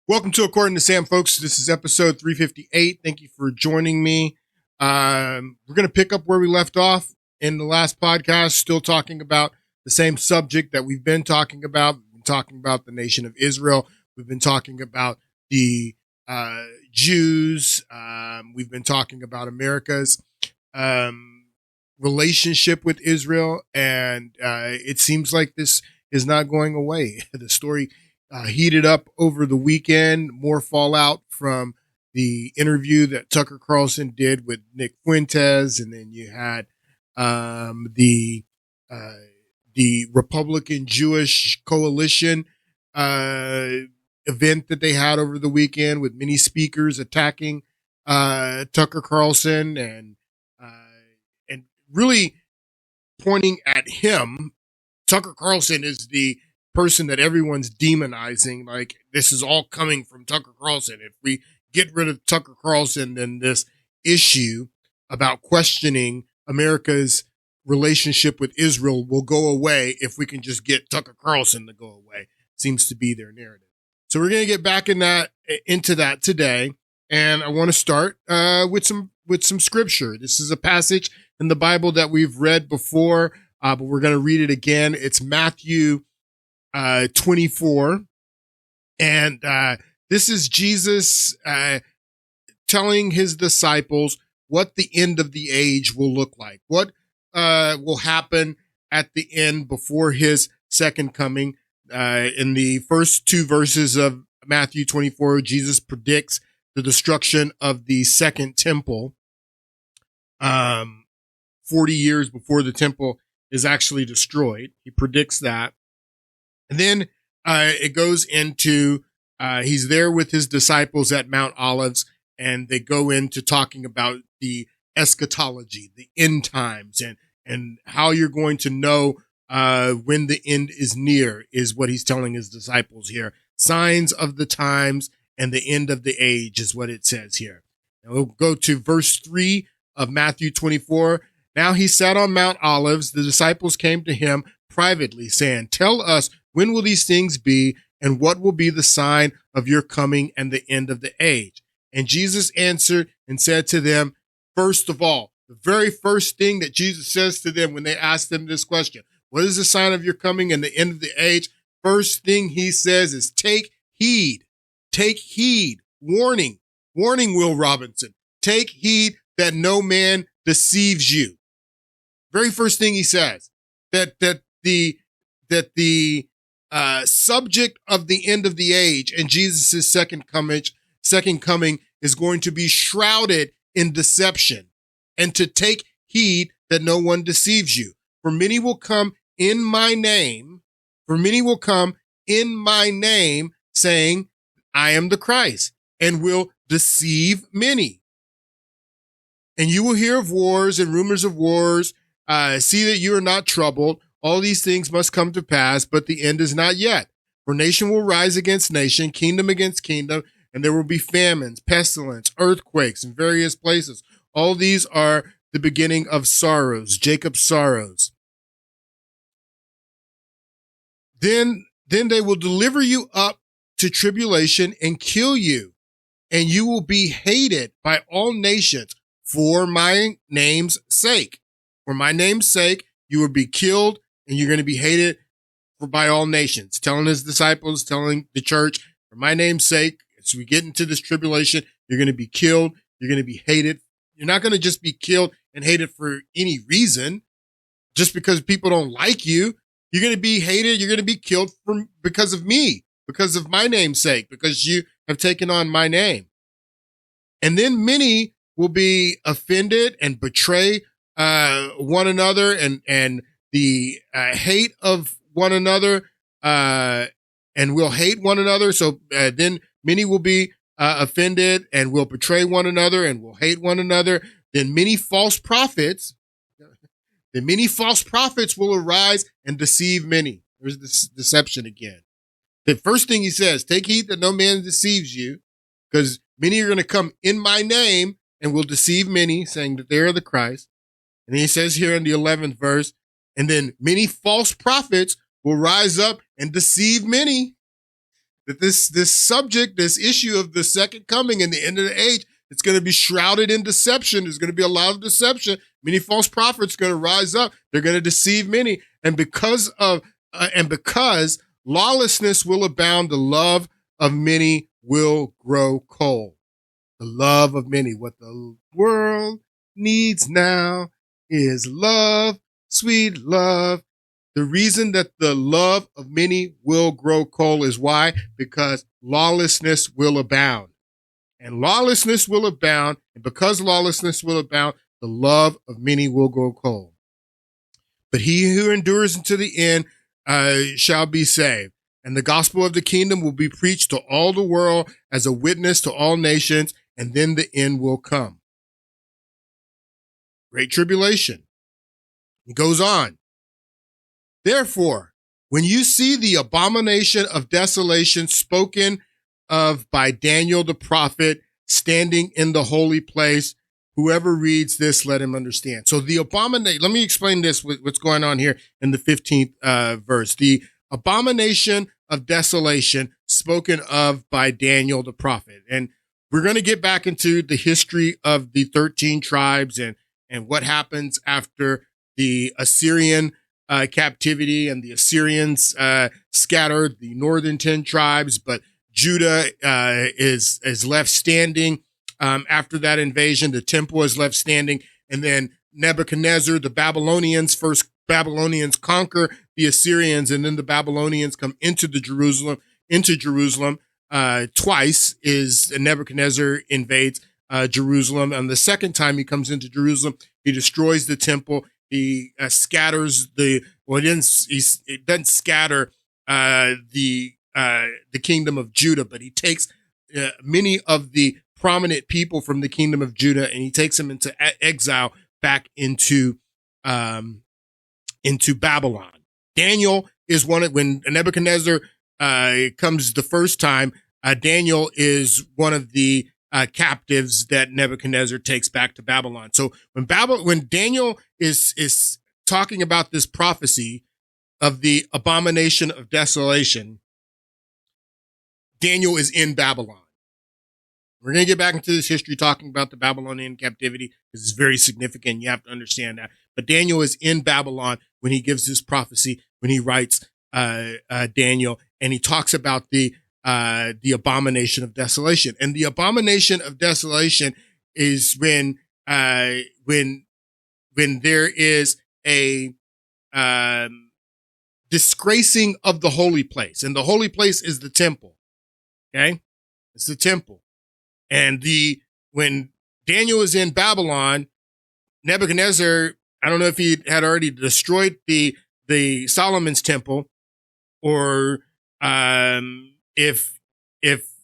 Welcome to According to Sam, folks. This is episode 358. Thank you for joining me. We're going to pick up where we left off in the last podcast, still talking about the same subject that we've been talking about. We've been talking about the nation of Israel. We've been talking about the Jews. We've been talking about America's relationship with Israel. And it seems like this is not going away. The story heated up over the weekend, more fallout from the interview that Tucker Carlson did with Nick Fuentes. And then you had the Republican Jewish coalition event that they had over the weekend with many speakers attacking Tucker Carlson and really pointing at him. Tucker Carlson is the person that everyone's demonizing. Like, this is all coming from Tucker Carlson. If we get rid of Tucker Carlson, then this issue about questioning America's relationship with Israel will go away if we can just get Tucker Carlson to go away. Seems to be their narrative. So we're going to get back into that today. And I want to start with some scripture. This is a passage in the Bible that we've read before, but we're going to read it again. It's Matthew 24. And this is Jesus telling his disciples what the end of the age will look like, what will happen at the end before his second coming. In the first two verses of Matthew 24, Jesus predicts the destruction of the second temple 40 years before the temple is actually destroyed. He predicts that. And then it goes into, he's there with his disciples at Mount Olives, and they go into talking about the eschatology, the end times, and how you're going to know when the end is near, is what he's telling his disciples here. Signs of the times and the end of the age is what it says here. And we'll go to verse 3 of Matthew 24. Now he sat on Mount Olives. The disciples came to him privately, saying, "Tell us, when will these things be, and what will be the sign of your coming and the end of the age?" And Jesus answered and said to them, first of all, the very first thing that Jesus says to them when they ask them this question, what is the sign of your coming and the end of the age? First thing he says is, take heed. Take heed. Warning. Warning, Will Robinson. Take heed that no man deceives you. Very first thing he says, that the subject of the end of the age and Jesus' second coming is going to be shrouded in deception, and to take heed that no one deceives you. For many will come in my name, saying, I am the Christ, and will deceive many. And you will hear of wars and rumors of wars. See that you are not troubled. All these things must come to pass, but the end is not yet. For nation will rise against nation, kingdom against kingdom, and there will be famines, pestilence, earthquakes in various places. All these are the beginning of sorrows, Jacob's sorrows. Then they will deliver you up to tribulation and kill you, and you will be hated by all nations for my name's sake. For my name's sake, you will be killed, and you're going to be hated by all nations. Telling his disciples, telling the church, for my name's sake, as we get into this tribulation, you're going to be killed. You're going to be hated. You're not going to just be killed and hated for any reason, just because people don't like you. You're going to be hated. You're going to be killed because of me, because of my name's sake, because you have taken on my name. And then many will be offended and betray one another, and the hate of one another, and will hate one another. So then many will be offended and will betray one another and will hate one another. Then many false prophets will arise and deceive many. There's this deception again. The first thing he says, take heed that no man deceives you, because many are going to come in my name and will deceive many, saying that they are the Christ. And then he says here in the 11th verse, and then many false prophets will rise up and deceive many. that this subject, this issue of the second coming and the end of the age, it's going to be shrouded in deception. There's going to be a lot of deception. Many false prophets going to rise up. They're going to deceive many. And because lawlessness will abound, the love of many will grow cold. The love of many. What the world needs now is love, sweet love. The reason that the love of many will grow cold is why? Because lawlessness will abound. And lawlessness will abound. And because lawlessness will abound, the love of many will grow cold. But he who endures unto the end shall be saved. And the gospel of the kingdom will be preached to all the world as a witness to all nations, and then the end will come. Great tribulation. It goes on. Therefore, when you see the abomination of desolation spoken of by Daniel the prophet standing in the holy place, whoever reads this, let him understand. So the abomination, let me explain this, what's going on here in the 15th verse. The abomination of desolation spoken of by Daniel the prophet. And we're going to get back into the history of the 13 tribes and what happens after the Assyrian captivity, and the Assyrians scattered the northern 10 tribes, but Judah is left standing after that invasion. The temple is left standing, and then Nebuchadnezzar, the Babylonians conquer the Assyrians, and then the Babylonians come into Jerusalem twice. Is Nebuchadnezzar invades Jerusalem, and the second time he comes into Jerusalem, he destroys the temple. He scatters it doesn't scatter the kingdom of Judah, but he takes many of the prominent people from the kingdom of Judah, and he takes them into exile back into Babylon. Daniel is when Nebuchadnezzar comes the first time. Daniel is one of the captives that Nebuchadnezzar takes back to Babylon. So when Daniel is talking about this prophecy of the abomination of desolation, Daniel is in Babylon. We're going to get back into this history talking about the Babylonian captivity. This is very significant. You have to understand that. But Daniel is in Babylon when he gives this prophecy, when he writes Daniel, and he talks about the abomination of desolation. And the abomination of desolation is when there is a disgracing of the holy place, and the holy place is the temple. Okay, it's the temple. And when Daniel is in Babylon, Nebuchadnezzar, I don't know if he had already destroyed the Solomon's temple, or if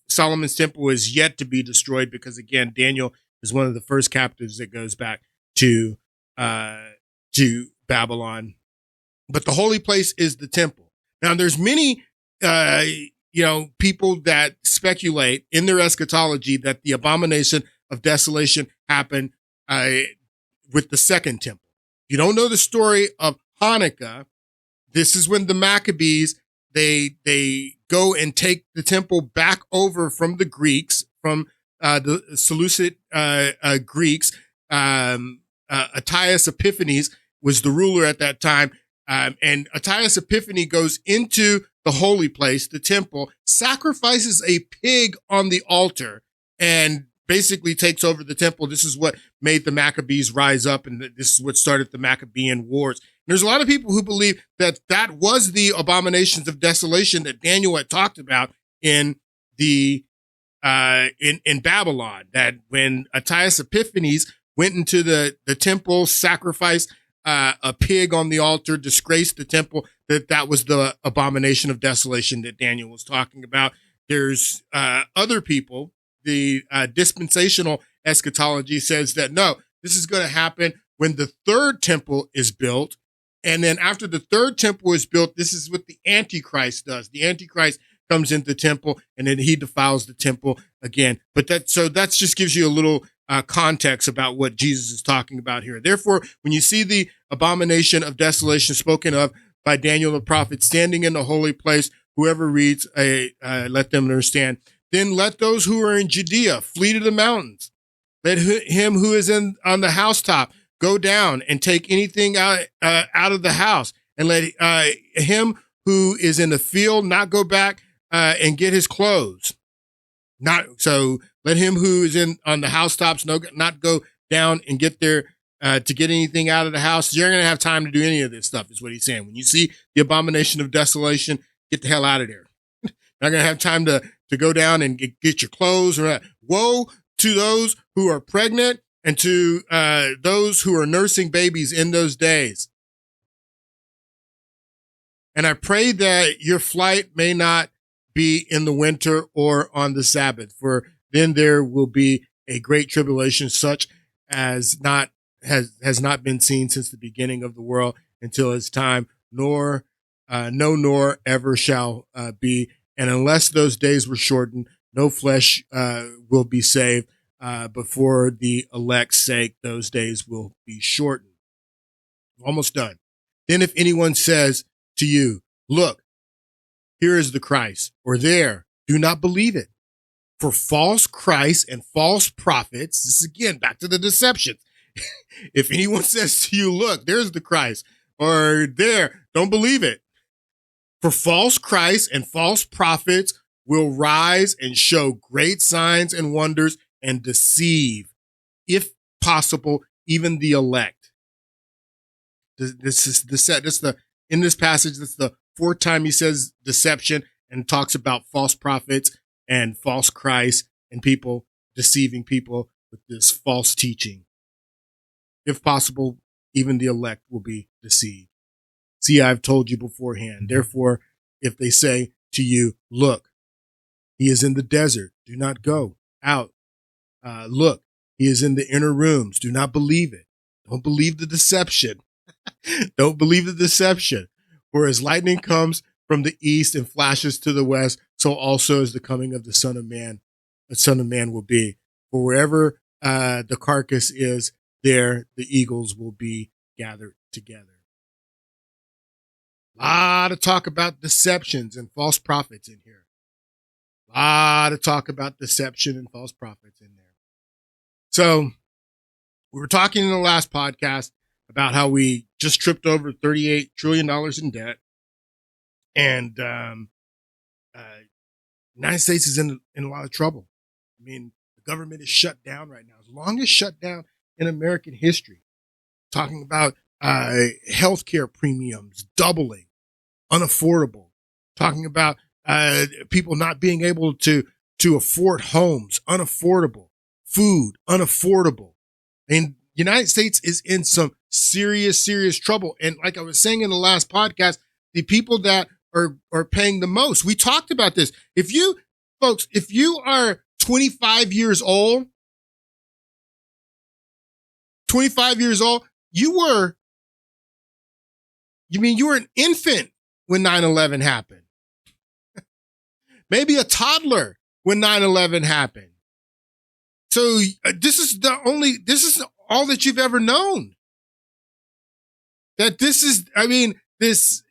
Solomon's temple is yet to be destroyed, because again, Daniel is one of the first captives that goes back to Babylon. But the holy place is the temple. Now, there's many people that speculate in their eschatology that the abomination of desolation happened with the second temple. If you don't know the story of Hanukkah, this is when the Maccabees, they go and take the temple back over from the Greeks, from the Seleucid Greeks. Antiochus Epiphanes was the ruler at that time. And Antiochus Epiphanes goes into the holy place, the temple, sacrifices a pig on the altar, and basically takes over the temple. This is what made the Maccabees rise up, and this is what started the Maccabean Wars. And there's a lot of people who believe that was the abominations of desolation that Daniel had talked about in Babylon. That when Antiochus Epiphanes went into the temple, sacrificed a pig on the altar, disgraced the temple, that was the abomination of desolation that Daniel was talking about. There's other people, the dispensational eschatology says that no, this is going to happen when the third temple is built. And then after the third temple is built, this is what the Antichrist does. The Antichrist comes into the temple, and then he defiles the temple again. But that just gives you a little context about what Jesus is talking about here. Therefore, when you see the abomination of desolation spoken of by Daniel the prophet standing in the holy place, whoever reads, let them understand. Then let those who are in Judea flee to the mountains. Let him who is on the housetop go down and take anything out of the house, and let him who is in the field not go back and get his clothes. Let him who is on the housetops not go down and get their to get anything out of the house. You're going to have time to do any of this stuff, is what he's saying. When you see the abomination of desolation, get the hell out of there. Not going to have time to go down and get your clothes. Or woe to those who are pregnant and to those who are nursing babies in those days. And I pray that your flight may not be in the winter or on the Sabbath, for then there will be a great tribulation such as has not been seen since the beginning of the world until its time, nor ever shall be. And unless those days were shortened, no flesh will be saved. But for the elect's sake, those days will be shortened. Almost done. Then if anyone says to you, look, here is the Christ, or there, do not believe it. For false Christs and false prophets, this is again back to the deception. If anyone says to you, look, there's the Christ, or there, don't believe it. For false Christs and false prophets will rise and show great signs and wonders and deceive, if possible, even the elect. This is in this passage, that's the fourth time he says deception and talks about false prophets and false Christ and people deceiving people with this false teaching. If possible, even the elect will be deceived. See, I've told you beforehand. Therefore, if they say to you, look, he is in the desert, do not go out. Look, he is in the inner rooms. Do not believe it. Don't believe the deception. Don't believe the deception. For as lightning comes from the east and flashes to the west, so also is the coming of the Son of Man will be. For wherever the carcass is, there the eagles will be gathered together. A lot of talk about deceptions and false prophets in here. A lot of talk about deception and false prophets in there. So we were talking in the last podcast about how we just tripped over $38 trillion in debt. And the United States is in a lot of trouble. I mean, the government is shut down right now. As longest shut down in American history. Talking about healthcare premiums doubling, unaffordable. Talking about people not being able to afford homes, unaffordable. Food, unaffordable. And the United States is in some serious trouble. And like I was saying in the last podcast, the people that are paying the most, we talked about this. If you are 25 years old, you were an infant when 9/11 happened. Maybe a toddler when 9/11 happened. So this is all that you've ever known. That this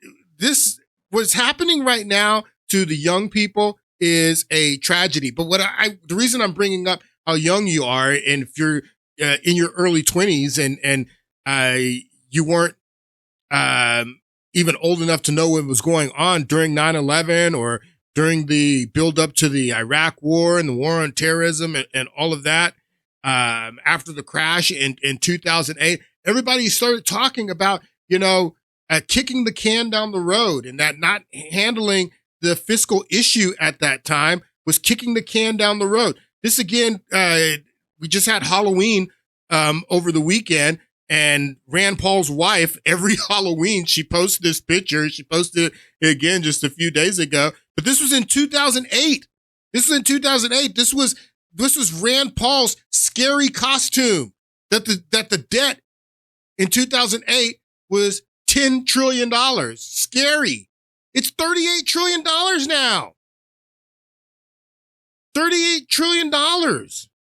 what's happening right now to the young people is a tragedy. But the reason I'm bringing up how young you are, and if you're in your early 20s and you weren't even old enough to know what was going on during 9/11 or during the build up to the Iraq war and the war on terrorism and all of that, after the crash in 2008, everybody started talking about, kicking the can down the road, and that not handling the fiscal issue at that time was kicking the can down the road. This again, we just had Halloween over the weekend, and Rand Paul's wife, every Halloween, she posts this picture. She posted it again just a few days ago. But this was in 2008. This was Rand Paul's scary costume. That the debt in 2008 was $10 trillion. Scary. It's $38 trillion now. $38 trillion. I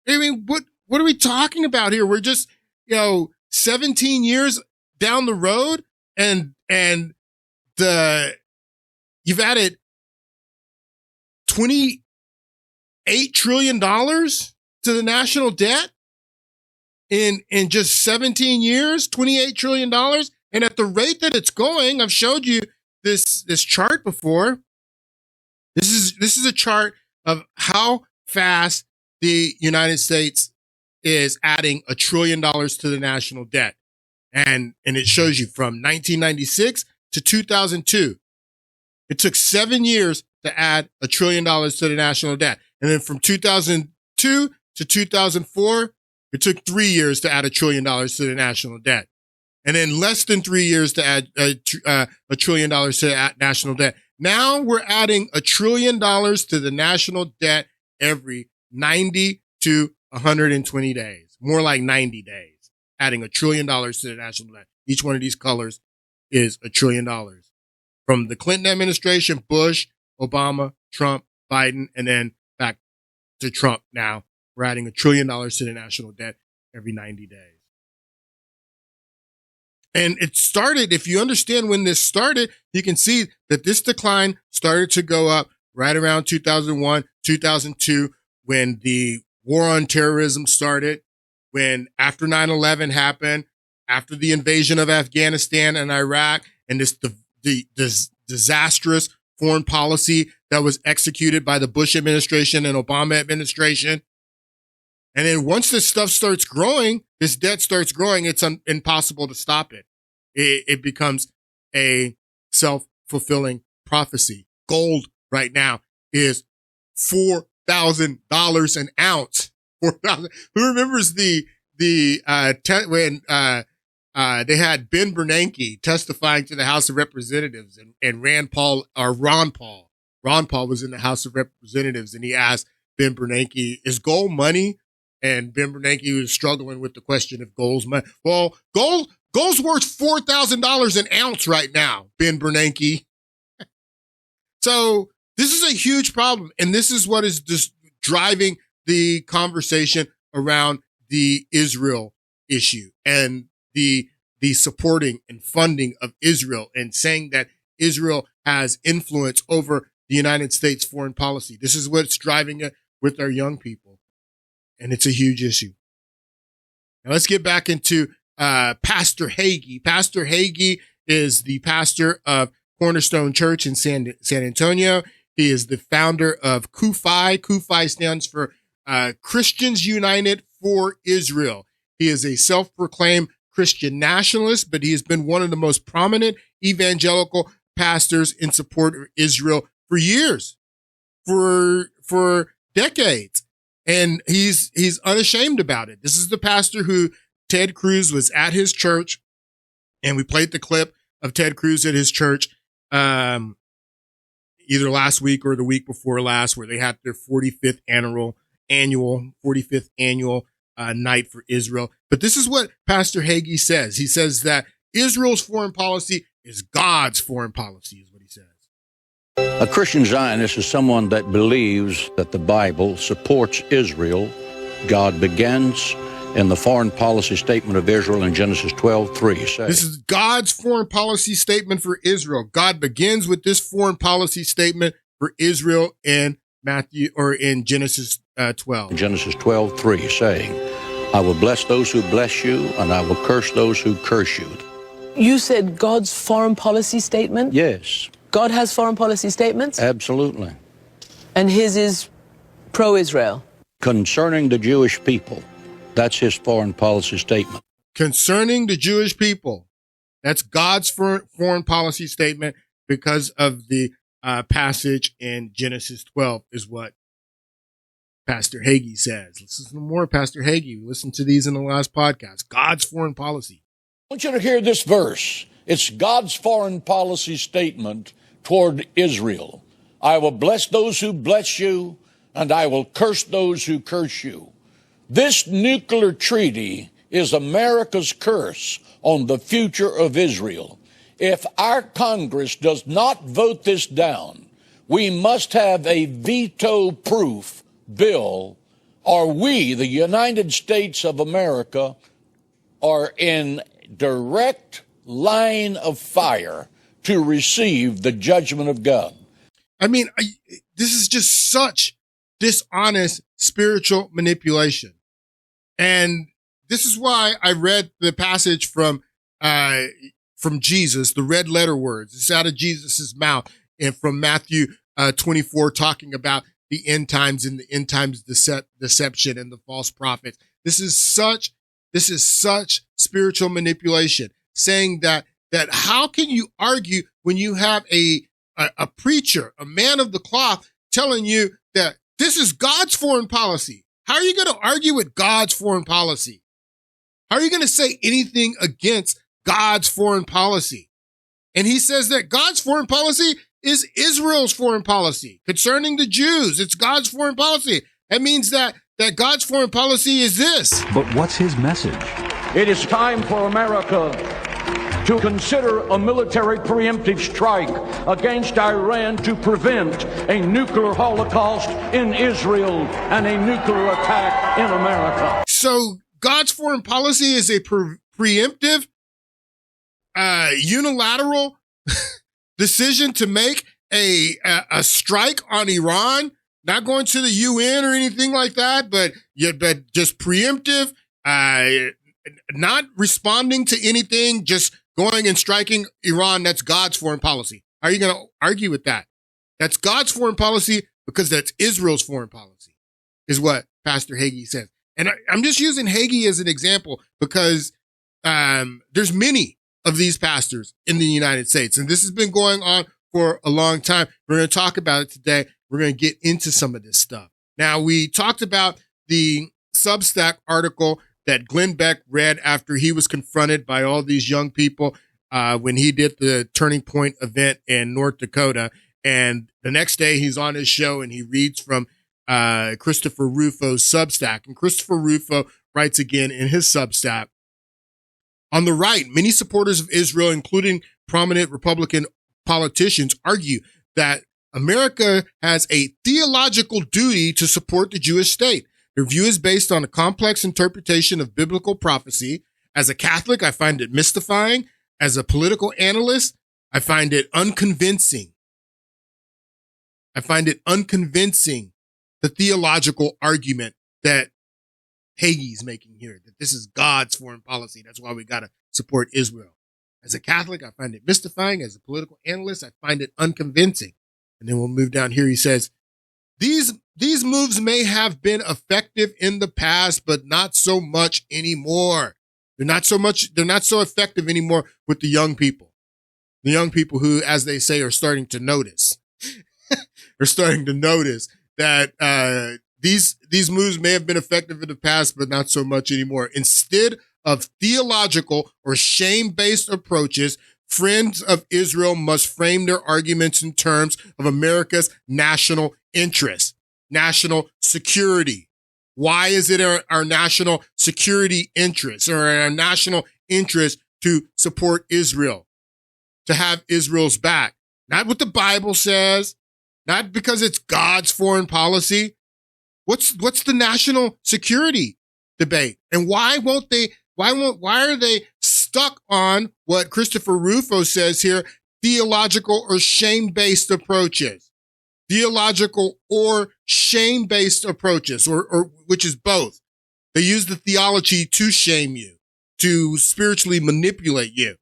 mean, what are we talking about here? We're just, 17 years down the road and you've added $28 trillion to the national debt in just 17 years, $28 trillion. And at the rate that it's going, I've showed you this chart before. This is a chart of how fast the United States is adding $1 trillion to the national debt. And it shows you from 1996 to 2002. It took 7 years to add $1 trillion to the national debt. And then from 2002 to 2004, it took 3 years to add $1 trillion to the national debt. And then less than 3 years to add $1 trillion to national debt. Now we're adding $1 trillion to the national debt every 90 to 120 days, more like 90 days, adding $1 trillion to the national debt. Each one of these colors is $1 trillion. From the Clinton administration, Bush, Obama, Trump, Biden, and then back to Trump now. We're adding $1 trillion to the national debt every 90 days. And it started, if you understand when this started, you can see that this decline started to go up right around 2001, 2002, when the war on terrorism started, when after 9/11 happened, after the invasion of Afghanistan and Iraq, and this disastrous foreign policy that was executed by the Bush administration and Obama administration. And then once this stuff starts growing, this debt starts growing, it's impossible to stop it. It becomes a self-fulfilling prophecy. Gold right now is $4,000 an ounce. 4,000. Who remembers when they had Ben Bernanke testifying to the House of Representatives, and Ron Paul was in the House of Representatives, and he asked Ben Bernanke, is gold money? And Ben Bernanke was struggling with the question of gold's money. Well, gold's worth $4,000 an ounce right now, Ben Bernanke. So this is a huge problem. And this is what is just driving the conversation around the Israel issue and the supporting and funding of Israel, and saying that Israel has influence over the United States foreign policy. This is what's driving it with our young people. And it's a huge issue. Now let's get back into Pastor Hagee. Pastor Hagee is the pastor of Cornerstone Church in San Antonio. He is the founder of CUFI. CUFI stands for Christians United for Israel. He is a self-proclaimed Christian nationalist, but he has been one of the most prominent evangelical pastors in support of Israel for years, for decades. And he's unashamed about it. This is the pastor who Ted Cruz was at his church, and we played the clip of Ted Cruz at his church either last week or the week before last, where they had their 45th annual night for Israel. But this is what Pastor Hagee says. He says that Israel's foreign policy is God's foreign policy, is what he says. A Christian Zionist is someone that believes that the Bible supports Israel. God begins in the foreign policy statement of Israel in Genesis 12:3. This is God's foreign policy statement for Israel. God begins with this foreign policy statement for Israel in Genesis 12. Genesis 12:3, saying, I will bless those who bless you, and I will curse those who curse you. You said God's foreign policy statement? Yes. God has foreign policy statements? Absolutely. And his is pro-Israel? Concerning the Jewish people, that's his foreign policy statement. Concerning the Jewish people, that's God's foreign policy statement, because of the passage in Genesis 12 is what Pastor Hagee says. Listen to more Pastor Hagee. We listened to these in the last podcast. God's foreign policy. I want you to hear this verse. It's God's foreign policy statement toward Israel. I will bless those who bless you, and I will curse those who curse you. This nuclear treaty is America's curse on the future of Israel. If our Congress does not vote this down, we must have a veto-proof bill, or we, the United States of America, are in direct line of fire to receive the judgment of God. I mean, this is just such dishonest spiritual manipulation. And this is why I read the passage from Jesus, the red letter words. It's out of Jesus's mouth, and from Matthew 24, talking about the end times and the end times deception and the false prophets. This is such spiritual manipulation, saying that how can you argue when you have a preacher, a man of the cloth, telling you that this is God's foreign policy? How are you going to argue with God's foreign policy? How are you going to say anything against God's foreign policy? And he says that God's foreign policy is Israel's foreign policy concerning the Jews. It's God's foreign policy. That means that God's foreign policy is this. But what's his message? It is time for America to consider a military preemptive strike against Iran to prevent a nuclear holocaust in Israel and a nuclear attack in America. So God's foreign policy is a preemptive, unilateral decision to make a strike on Iran, not going to the UN or anything like that, but just preemptive, not responding to anything, just going and striking Iran. That's God's foreign policy. How are you going to argue with that? That's God's foreign policy because that's Israel's foreign policy, is what Pastor Hagee says. And I'm just using Hagee as an example because there's many of these pastors in the United States, and this has been going on for a long time. We're going to talk about it today. We're going to get into some of this stuff. Now, we talked about the Substack article that Glenn Beck read after he was confronted by all these young people when he did the Turning Point event in North Dakota. And the next day he's on his show and he reads from Christopher Rufo's Substack. And Christopher Rufo writes again in his Substack, on the right, many supporters of Israel, including prominent Republican politicians, argue that America has a theological duty to support the Jewish state. Their view is based on a complex interpretation of biblical prophecy. As a Catholic, I find it mystifying. As a political analyst, I find it unconvincing. The theological argument that Hagee's making here, that this is God's foreign policy. That's why we got to support Israel. As a Catholic, I find it mystifying. As a political analyst, I find it unconvincing. And then we'll move down here. He says, these moves may have been effective in the past, but not so much anymore. They're not so effective anymore with the young people. The young people who, as they say, are starting to notice. Are starting to notice that these moves may have been effective in the past, but not so much anymore. Instead of theological or shame-based approaches, friends of Israel must frame their arguments in terms of America's national interest, national security. Why is it our national security interest or our national interest to support Israel, to have Israel's back? Not what the Bible says, not because it's God's foreign policy. What's the national security debate? And why are they stuck on what Christopher Rufo says here, theological or shame-based approaches? Theological or shame-based approaches, or which is both. They use the theology to shame you, to spiritually manipulate you.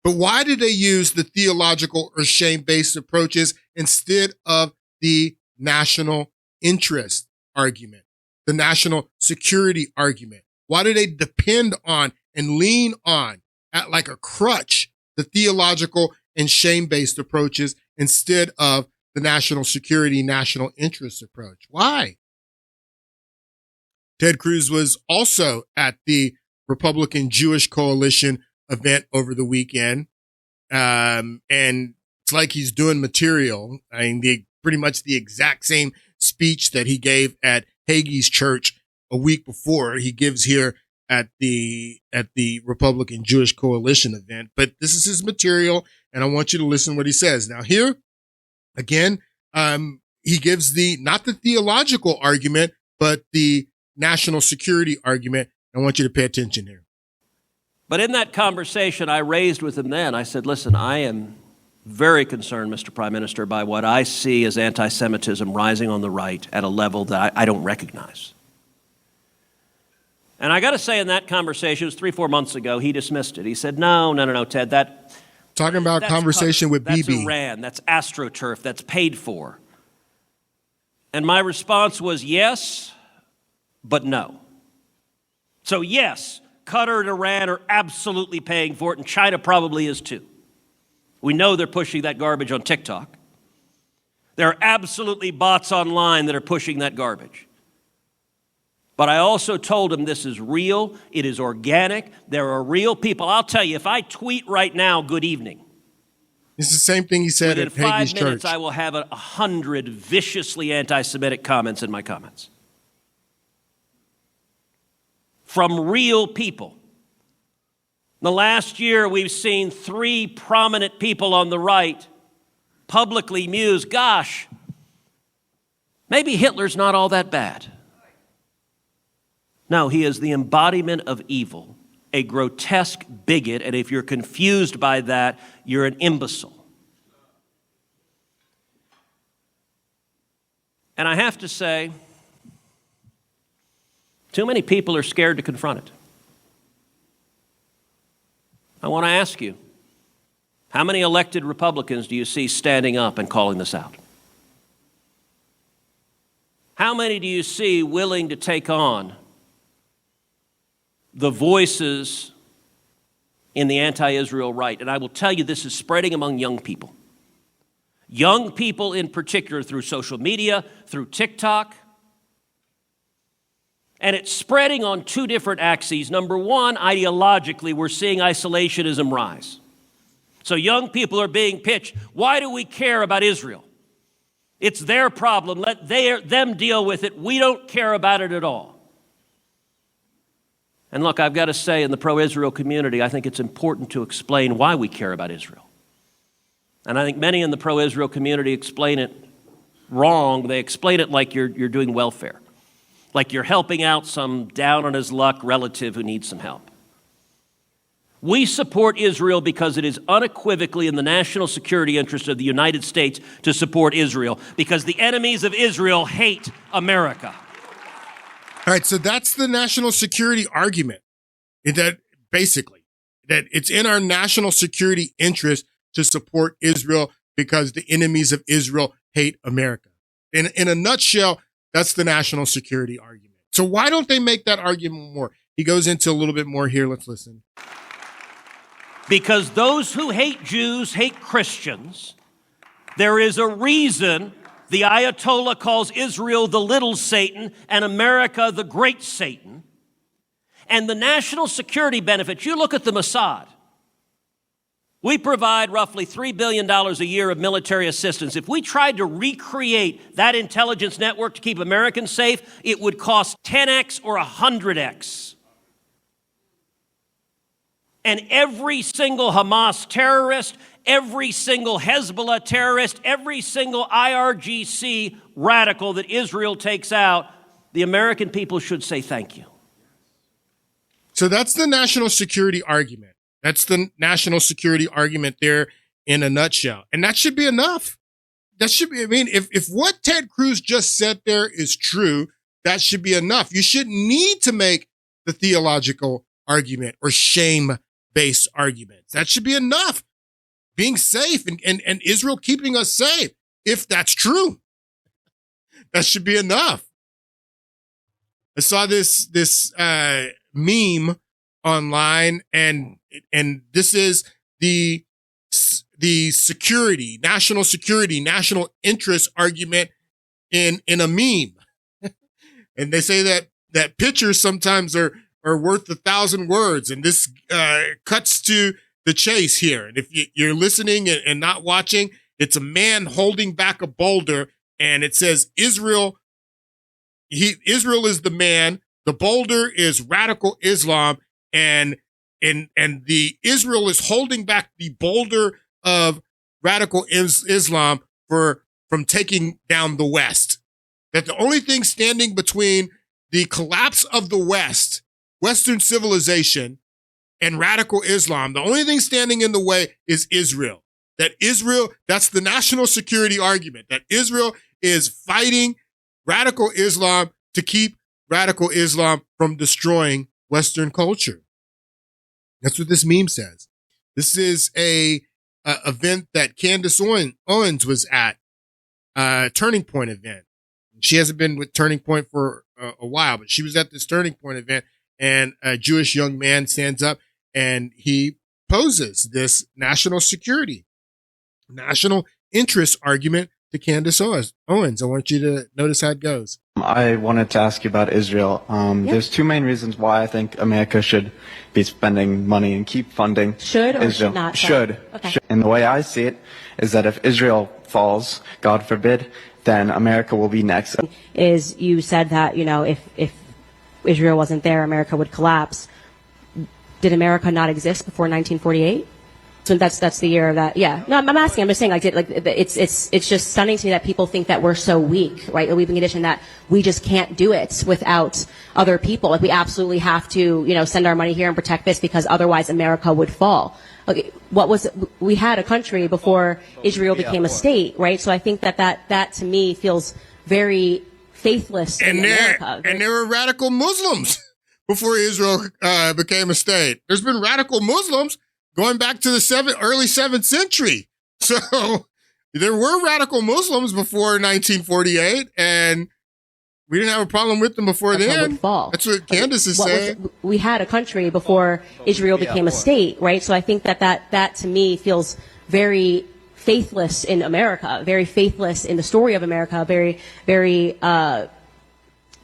But why do they use the theological or shame-based approaches instead of the national interest argument, the national security argument? Why do they depend on and lean on, at like a crutch, the theological and shame-based approaches instead of the national security, national interest approach? Why? Ted Cruz was also at the Republican Jewish Coalition event over the weekend. And it's like he's doing material. I mean, pretty much the exact same speech that he gave at Hagee's church a week before he gives here at the Republican Jewish Coalition event. But this is his material, and I want you to listen to what he says. Now here, again, he gives not the theological argument, but the national security argument. I want you to pay attention here. But in that conversation I raised with him then, I said, listen, I am very concerned, Mr. Prime Minister, by what I see as anti-Semitism rising on the right at a level that I don't recognize. And I got to say, in that conversation, it was 3-4 months ago, he dismissed it. He said, no, Ted, talking about conversation with That's BB. Iran, that's AstroTurf, that's paid for. And my response was yes, but no. So yes, Qatar and Iran are absolutely paying for it, and China probably is too. We know they're pushing that garbage on TikTok. There are absolutely bots online that are pushing that garbage. But I also told him this is real, it is organic, there are real people. I'll tell you, if I tweet right now, good evening. It's the same thing he said at Hagee's church. Within 5 minutes, I will have 100 viciously anti-Semitic comments in my comments. From real people. In the last year, we've seen 3 prominent people on the right publicly muse, gosh, maybe Hitler's not all that bad. No, he is the embodiment of evil, a grotesque bigot, and if you're confused by that, you're an imbecile. And I have to say, too many people are scared to confront it. I want to ask you, how many elected Republicans do you see standing up and calling this out? How many do you see willing to take on the voices in the anti-Israel right? And I will tell you, this is spreading among young people. Young people in particular through social media, through TikTok. And it's spreading on 2 different axes. Number one, ideologically, we're seeing isolationism rise. So young people are being pitched, why do we care about Israel? It's their problem. Let them deal with it. We don't care about it at all. And look, I've got to say, in the pro-Israel community, I think it's important to explain why we care about Israel. And I think many in the pro-Israel community explain it wrong. They explain it like you're doing welfare, like you're helping out some down-on-his-luck relative who needs some help. We support Israel because it is unequivocally in the national security interest of the United States to support Israel, because the enemies of Israel hate America. All right, so that's the national security argument. That basically, that it's in our national security interest to support Israel because the enemies of Israel hate America. In a nutshell, that's the national security argument. So why don't they make that argument more? He goes into a little bit more here. Let's listen. Because those who hate Jews hate Christians. There is a reason the Ayatollah calls Israel the little Satan and America the great Satan. And the national security benefits, you look at the Mossad. We provide roughly $3 billion a year of military assistance. If we tried to recreate that intelligence network to keep Americans safe, it would cost 10x or 100x. And every single Hamas terrorist, every single Hezbollah terrorist, every single IRGC radical that Israel takes out, the American people should say thank you. So that's the national security argument. That's the national security argument there in a nutshell. And that should be enough. That should be, I mean, if what Ted Cruz just said there is true, that should be enough. You shouldn't need to make the theological argument or shame-based arguments. That should be enough. Being safe and Israel keeping us safe, if that's true. That should be enough. I saw this meme online, and this is the security, national interest argument in a meme. And they say that pictures sometimes are worth 1,000 words, and this cuts to the chase here. And if you're listening and not watching, it's a man holding back a boulder, and it says Israel is the man, the boulder is radical Islam, and the Israel is holding back the boulder of radical Islam from taking down the West. That the only thing standing between the collapse of the West, Western civilization, and radical Islam, the only thing standing in the way is Israel. that Israel, that's the national security argument, that Israel is fighting radical Islam to keep radical Islam from destroying Western culture. That's what this meme says. This is a event that Candace Owens was at, Turning Point event. She hasn't been with Turning Point for a while, but she was at this Turning Point event, and a Jewish young man stands up and he poses this national security, national interest argument to Candace Owens. I want you to notice how it goes. I wanted to ask you about Israel. There's two main reasons why I think America should be spending money and keep funding Should or Israel. should not? Should. Okay. Should. And the way I see it is that if Israel falls, God forbid, then America will be next. Is you said that, if Israel wasn't there, America would collapse. Did America not exist before 1948? So that's the year that, yeah. No, I'm asking. I'm just saying, it's just stunning to me that people think that we're so weak, right? That we've been conditioned that we just can't do it without other people. Like we absolutely have to, send our money here and protect this because otherwise America would fall. Okay, we had a country before Israel became a state, right? So I think that to me feels very faithless in America. And there were radical Muslims before Israel became a state. There's been radical Muslims going back to the early 7th century. So there were radical Muslims before 1948, and we didn't have a problem with them before then. That's what Candace is saying. We had a country before Israel became a state, right? So I think that to me feels very faithless in America, very faithless in the story of America, very, very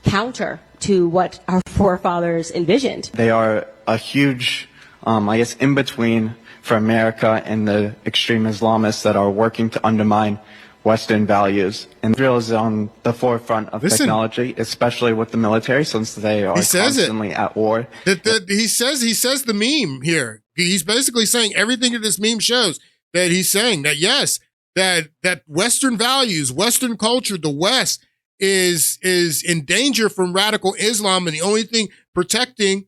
counter to what our forefathers envisioned. They are a huge, in between for America and the extreme Islamists that are working to undermine Western values. And Israel is on the forefront of technology, especially with the military, since they are constantly at war. He says the meme here. He's basically saying everything that this meme shows, that he's saying that, yes, that Western values, Western culture, the West is in danger from radical Islam, and the only thing protecting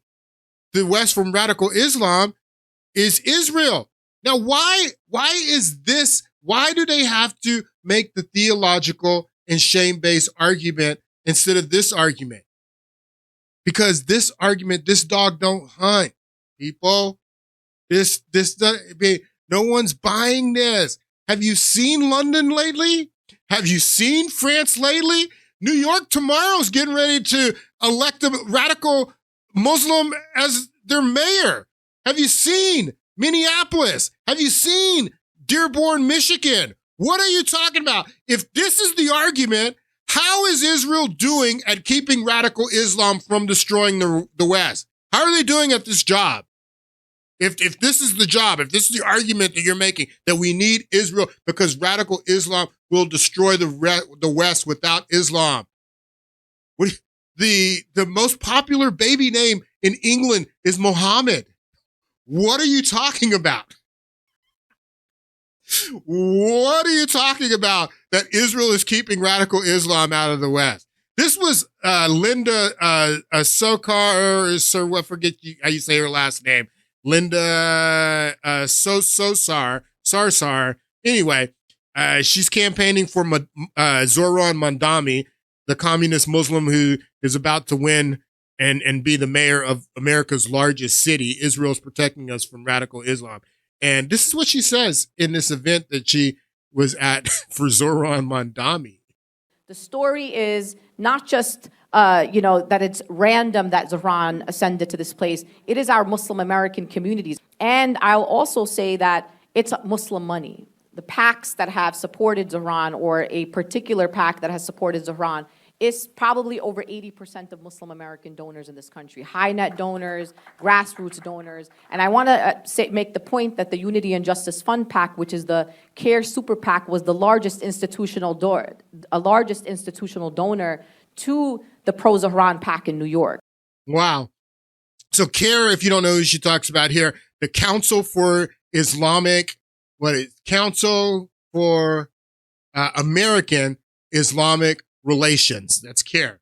the West from radical Islam is Israel. Now, why is this? Why do they have to make the theological and shame-based argument instead of this argument? Because this argument, this dog don't hunt, people. No one's buying this. Have you seen London lately? Have you seen France lately? New York tomorrow's getting ready to elect a radical Muslim as their mayor. Have you seen Minneapolis? Have you seen Dearborn, Michigan? What are you talking about? If this is the argument, how is Israel doing at keeping radical Islam from destroying the West? How are they doing at this job? If this is the job, if this is the argument that you're making, that we need Israel because radical Islam will destroy the West without Islam. The most popular baby name in England is Mohammed. What are you talking about? What are you talking about that Israel is keeping radical Islam out of the West? This was Linda Sokar, I forget how you say her last name. Linda Sarsar. Anyway, she's campaigning for Zoran Mandami, the communist Muslim who is about to win and be the mayor of America's largest city. Israel's protecting us from radical Islam. And this is what she says in this event that she was at for Zoran Mandami. The story is not just that it's random that Zoran ascended to this place. It is our Muslim American communities. And I'll also say that it's Muslim money. The PACs that have supported Zoran, or a particular PAC that has supported Zoran, is probably over 80% of Muslim American donors in this country. High net donors, grassroots donors. And I want to make the point that the Unity and Justice Fund PAC, which is the CARE Super PAC, was the largest institutional donor to the pro-Zoran PAC in New York. Wow. So CARE, if you don't know who she talks about here, the Council for Council for American Islamic Relations. That's CARE.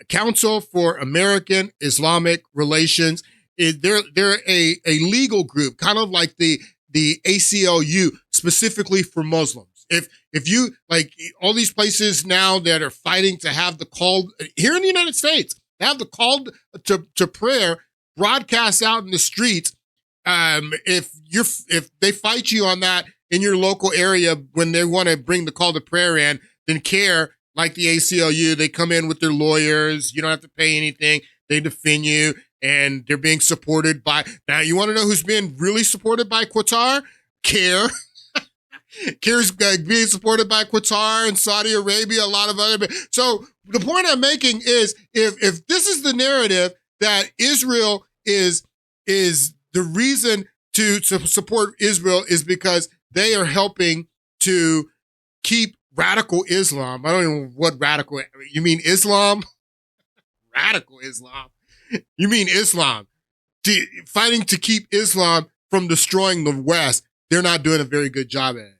Council for American Islamic Relations. They're a legal group, kind of like the the ACLU specifically for Muslims. If you like all these places now that are fighting to have the call here in the United States, have the call to prayer broadcast out in the streets. If they fight you on that in your local area when they want to bring the call to prayer in, then CARE, like the ACLU, they come in with their lawyers. You don't have to pay anything. They defend you, and they're being supported by. Now, you want to know who's being really supported by Qatar? CARE. CARE's being supported by Qatar and Saudi Arabia, a lot of other. So the point I'm making is, if this is the narrative that Israel is the reason to support Israel is because they are helping to keep radical Islam. I don't even know what radical, you mean Islam? Radical Islam. You mean Islam. Fighting to keep Islam from destroying the West. They're not doing a very good job at it.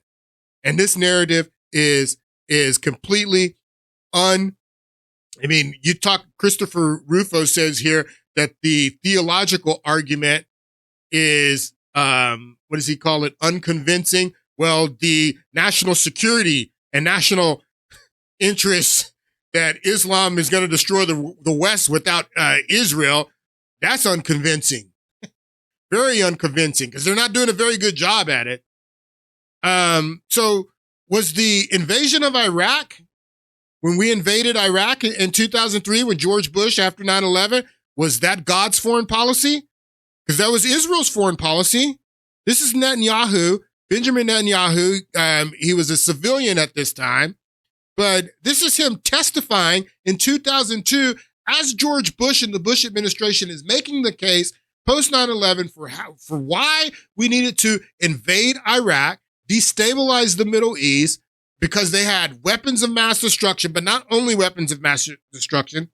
And this narrative is completely Christopher Rufo says here that the theological argument is, what does he call it? Unconvincing. Well, the national security and national interests that Islam is going to destroy the West without Israel, that's unconvincing. Very unconvincing, because they're not doing a very good job at it. So was the invasion of Iraq, when we invaded Iraq in 2003, when George Bush, after 9/11, was that God's foreign policy? Because that was Israel's foreign policy. This is Netanyahu, Benjamin Netanyahu. He was a civilian at this time, but this is him testifying in 2002 as George Bush and the Bush administration is making the case post 9/11 for why we needed to invade Iraq, destabilize the Middle East, because they had weapons of mass destruction, but not only weapons of mass destruction,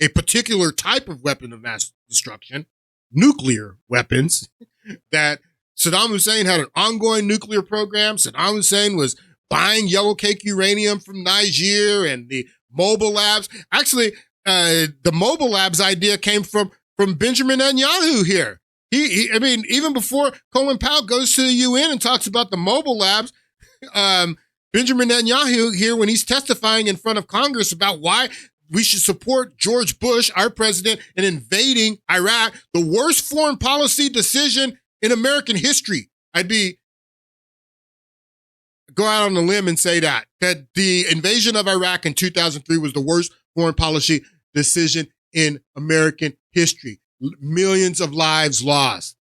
a particular type of weapon of mass destruction, nuclear weapons, that Saddam Hussein had an ongoing nuclear program. Saddam Hussein was buying yellow cake uranium from Niger and the mobile labs. Actually, the mobile labs idea came from Benjamin Netanyahu here. I mean, even before Colin Powell goes to the UN and talks about the mobile labs, Benjamin Netanyahu here, when he's testifying in front of Congress about why we should support George Bush, our president, in invading Iraq, the worst foreign policy decision in American history. Go out on a limb and say that the invasion of Iraq in 2003 was the worst foreign policy decision in American history. Millions of lives lost,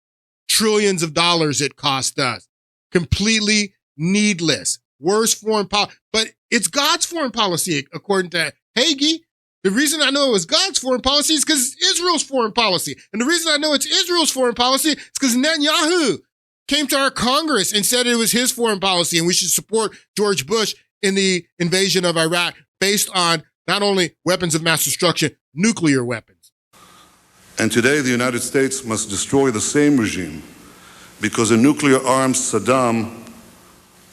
trillions of dollars it cost us. Completely needless. Worst foreign policy, but it's God's foreign policy, according to Hagee. The reason I know it was God's foreign policy is because it's Israel's foreign policy. And the reason I know it's Israel's foreign policy is because Netanyahu came to our Congress and said it was his foreign policy and we should support George Bush in the invasion of Iraq based on not only weapons of mass destruction, nuclear weapons. And today the United States must destroy the same regime because a nuclear-armed Saddam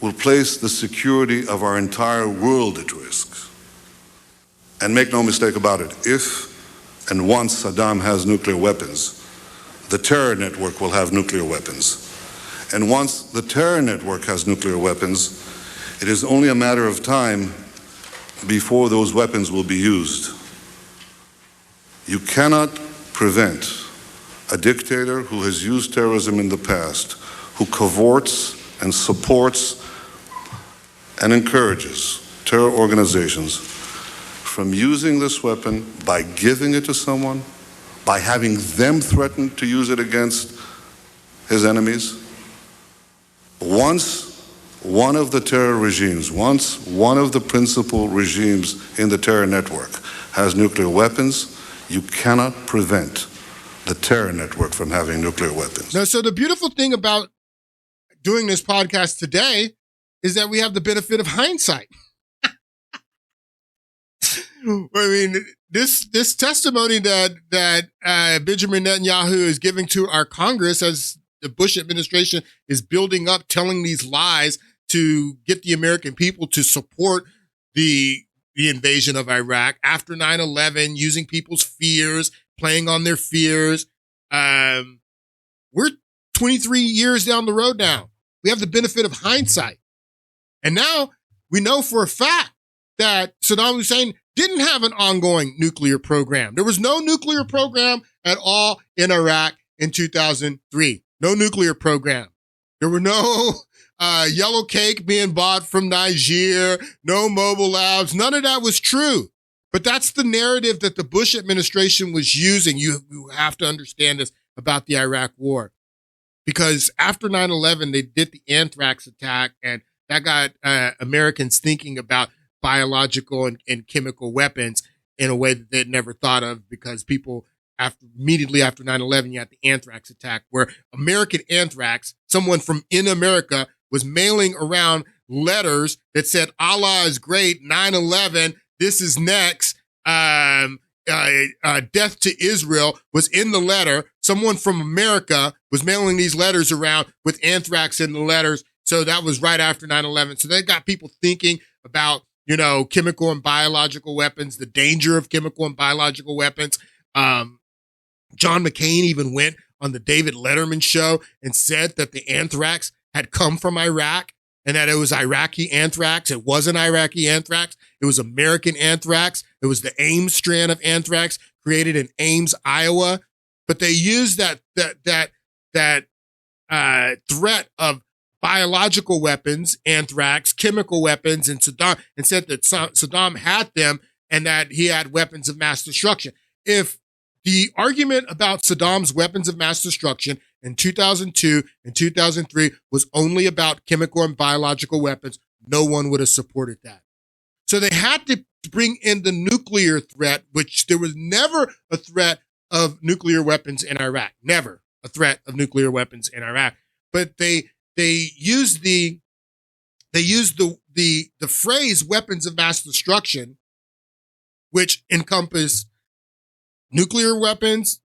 will place the security of our entire world at risk. And make no mistake about it, if and once Saddam has nuclear weapons, the terror network will have nuclear weapons. And once the terror network has nuclear weapons, it is only a matter of time before those weapons will be used. You cannot prevent a dictator who has used terrorism in the past, who cavorts and supports and encourages terror organizations from using this weapon by giving it to someone, by having them threaten to use it against his enemies. Once one of the terror regimes, once one of the principal regimes in the terror network has nuclear weapons, you cannot prevent the terror network from having nuclear weapons. Now, so the beautiful thing about doing this podcast today is that we have the benefit of hindsight. I mean, this testimony that Benjamin Netanyahu is giving to our Congress as the Bush administration is building up, telling these lies to get the American people to support the invasion of Iraq after 9/11, using people's fears, playing on their fears. We're 23 years down the road now. We have the benefit of hindsight. And now we know for a fact that Saddam Hussein didn't have an ongoing nuclear program. There was no nuclear program at all in Iraq in 2003. No nuclear program. There were no yellow cake being bought from Niger, no mobile labs. None of that was true. But that's the narrative that the Bush administration was using. You have to understand this about the Iraq war. Because after 9/11, they did the anthrax attack, and that got Americans thinking about biological and chemical weapons in a way that they'd never thought of, because people immediately after 9/11, you had the anthrax attack, where American anthrax, someone from in America, was mailing around letters that said, Allah is great, 9/11, this is next, death to Israel was in the letter. Someone from America was mailing these letters around with anthrax in the letters. So that was right after 9/11. So they got people thinking about, chemical and biological weapons, the danger of chemical and biological weapons. John McCain even went on the David Letterman show and said that the anthrax had come from Iraq and that it was Iraqi anthrax. It wasn't Iraqi anthrax. It was American anthrax. It was the Ames strand of anthrax created in Ames, Iowa. But they used that threat of biological weapons, anthrax, chemical weapons, and Saddam, and said that Saddam had them and that he had weapons of mass destruction. If the argument about Saddam's weapons of mass destruction in 2002 and 2003 was only about chemical and biological weapons, no one would have supported that. So they had to bring in the nuclear threat, which there was never a threat of nuclear weapons in Iraq. Never a threat of nuclear weapons in Iraq. But they used the phrase weapons of mass destruction, which encompass nuclear weapons,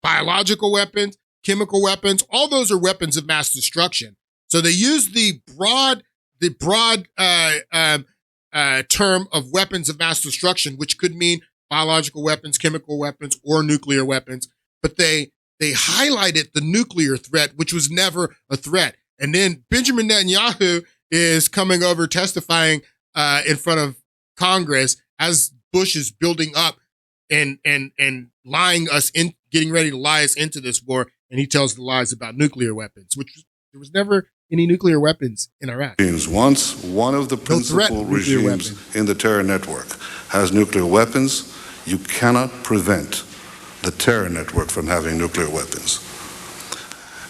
biological weapons, chemical weapons. All those are weapons of mass destruction. So they used the broad term of weapons of mass destruction, which could mean biological weapons, chemical weapons, or nuclear weapons. But they highlighted the nuclear threat, which was never a threat. And then Benjamin Netanyahu is coming over testifying in front of Congress as Bush is building up and lying us in, getting ready to lie us into this war. And he tells the lies about nuclear weapons, which there was never any nuclear weapons in Iraq. Once one of the principal regimes in the terror network has nuclear weapons, you cannot prevent the terror network from having nuclear weapons.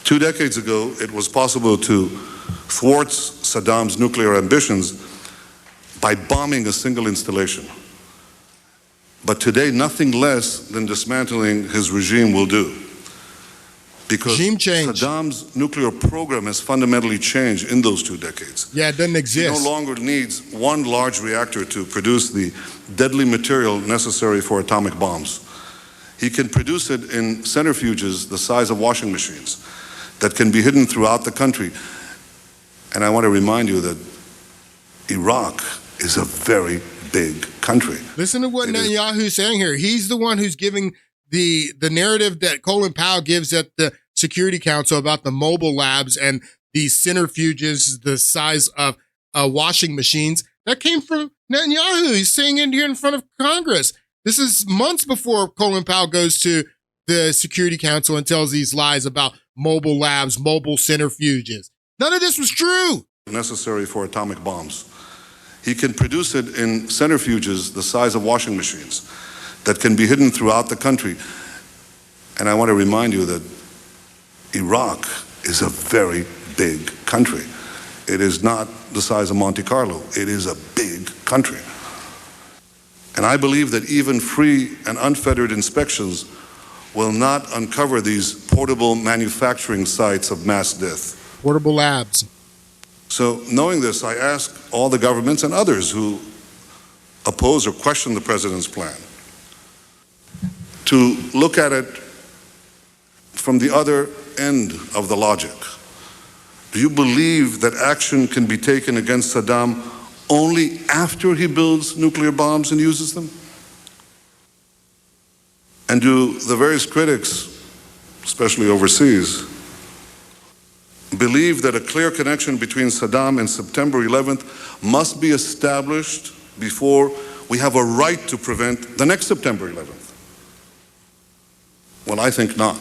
2 decades ago, it was possible to thwart Saddam's nuclear ambitions by bombing a single installation. But today, nothing less than dismantling his regime will do. Because Saddam's nuclear program has fundamentally changed in those 2 decades. Yeah, it doesn't exist. He no longer needs one large reactor to produce the deadly material necessary for atomic bombs. He can produce it in centrifuges the size of washing machines that can be hidden throughout the country. And I want to remind you that Iraq is a very big country. Listen to what Netanyahu is saying here. He's the one who's giving the narrative that Colin Powell gives at the Security Council about the mobile labs and these centrifuges the size of washing machines. That came from Netanyahu. He's saying it here in front of Congress. This is months before Colin Powell goes to the Security Council and tells these lies about mobile labs, mobile centrifuges. None of this was true. Necessary for atomic bombs. He can produce it in centrifuges the size of washing machines that can be hidden throughout the country. And I want to remind you that Iraq is a very big country. It is not the size of Monte Carlo. It is a big country. And I believe that even free and unfettered inspections will not uncover these portable manufacturing sites of mass death. Portable labs. So knowing this, I ask all the governments and others who oppose or question the president's plan to look at it from the other end of the logic. Do you believe that action can be taken against Saddam only after he builds nuclear bombs and uses them? And do the various critics, especially overseas, believe that a clear connection between Saddam and September 11th must be established before we have a right to prevent the next September 11th. Well, I think not.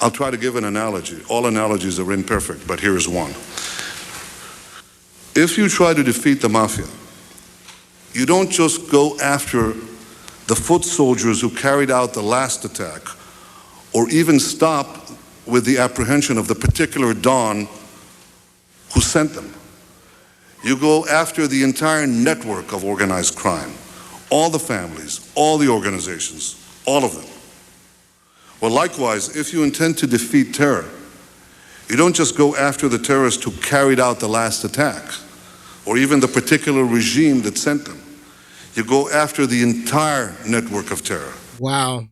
I'll try to give an analogy. All analogies are imperfect, but here is one. If you try to defeat the mafia, you don't just go after the foot soldiers who carried out the last attack, or even stop with the apprehension of the particular Don who sent them. You go after the entire network of organized crime, all the families, all the organizations, all of them. Well, likewise, if you intend to defeat terror, you don't just go after the terrorists who carried out the last attack, or even the particular regime that sent them. You go after the entire network of terror. Wow.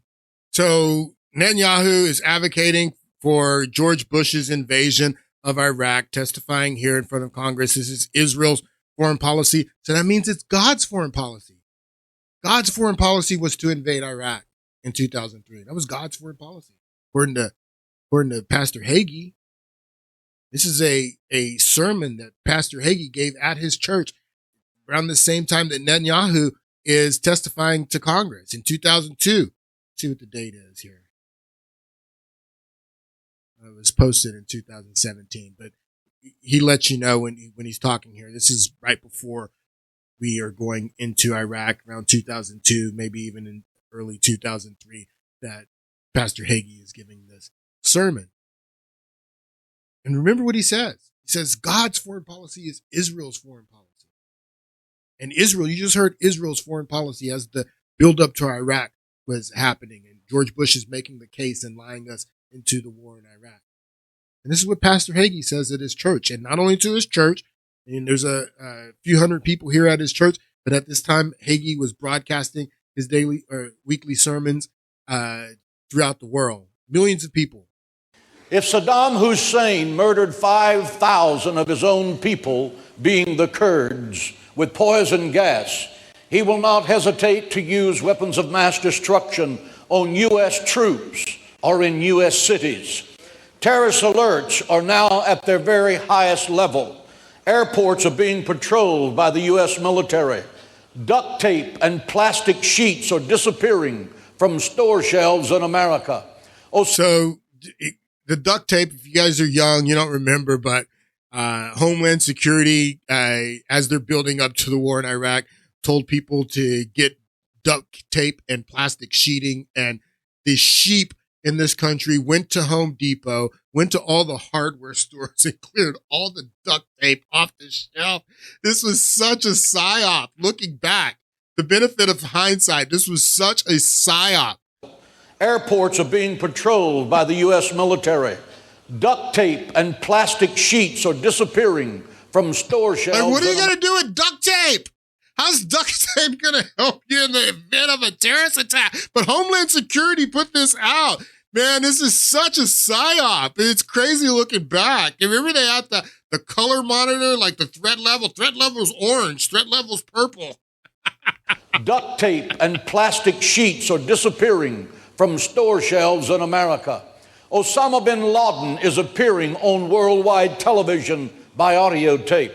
So Netanyahu is advocating for George Bush's invasion of Iraq, testifying here in front of Congress. This is Israel's foreign policy. So that means it's God's foreign policy. God's foreign policy was to invade Iraq in 2003. That was God's foreign policy. According to Pastor Hagee, this is a sermon that Pastor Hagee gave at his church around the same time that Netanyahu is testifying to Congress in 2002. Let's see what the date is here. It was posted in 2017, but he lets you know when he's talking here. This is right before we are going into Iraq, around 2002, maybe even in early 2003, that Pastor Hagee is giving this sermon. And remember what he says. He says God's foreign policy is Israel's foreign policy. And Israel, you just heard Israel's foreign policy as the build-up to Iraq was happening. And George Bush is making the case and lying us into the war in Iraq. And this is what Pastor Hagee says at his church. And not only to his church, and there's a few hundred people here at his church, but at this time, Hagee was broadcasting his daily or weekly sermons throughout the world. Millions of people. If Saddam Hussein murdered 5,000 of his own people, being the Kurds, with poison gas, he will not hesitate to use weapons of mass destruction on U.S. troops or in U.S. cities. Terrorist alerts are now at their very highest level. Airports are being patrolled by the U.S. military. Duct tape and plastic sheets are disappearing from store shelves in America. So the duct tape, if you guys are young, you don't remember, but Homeland Security, as they're building up to the war in Iraq, told people to get duct tape and plastic sheeting. And the sheep in this country went to Home Depot, went to all the hardware stores and cleared all the duct tape off the shelf. This was such a psyop. Looking back, the benefit of hindsight, this was such a psyop. Airports are being patrolled by the U.S. military. Duct tape and plastic sheets are disappearing from store shelves. Like, what are you going to do with duct tape? How's duct tape going to help you in the event of a terrorist attack? But Homeland Security put this out. Man, this is such a psyop. It's crazy looking back. Remember they had the color monitor, like the threat level. Threat level's orange. Threat level's purple. Duct tape and plastic sheets are disappearing from store shelves in America. Osama bin Laden is appearing on worldwide television by audio tape.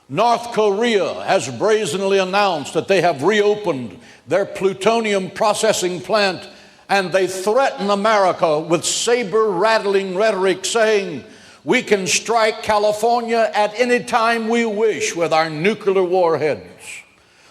North Korea has brazenly announced that they have reopened their plutonium processing plant, and they threaten America with saber-rattling rhetoric saying, we can strike California at any time we wish with our nuclear warheads.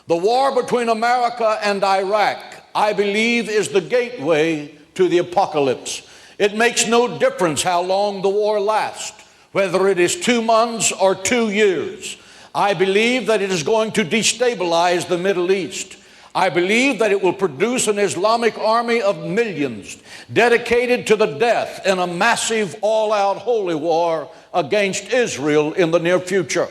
The war between America and Iraq, I believe, is the gateway to the apocalypse. It makes no difference how long the war lasts, whether it is 2 months or 2 years. I believe that it is going to destabilize the Middle East. I believe that it will produce an Islamic army of millions dedicated to the death in a massive all-out holy war against Israel in the near future.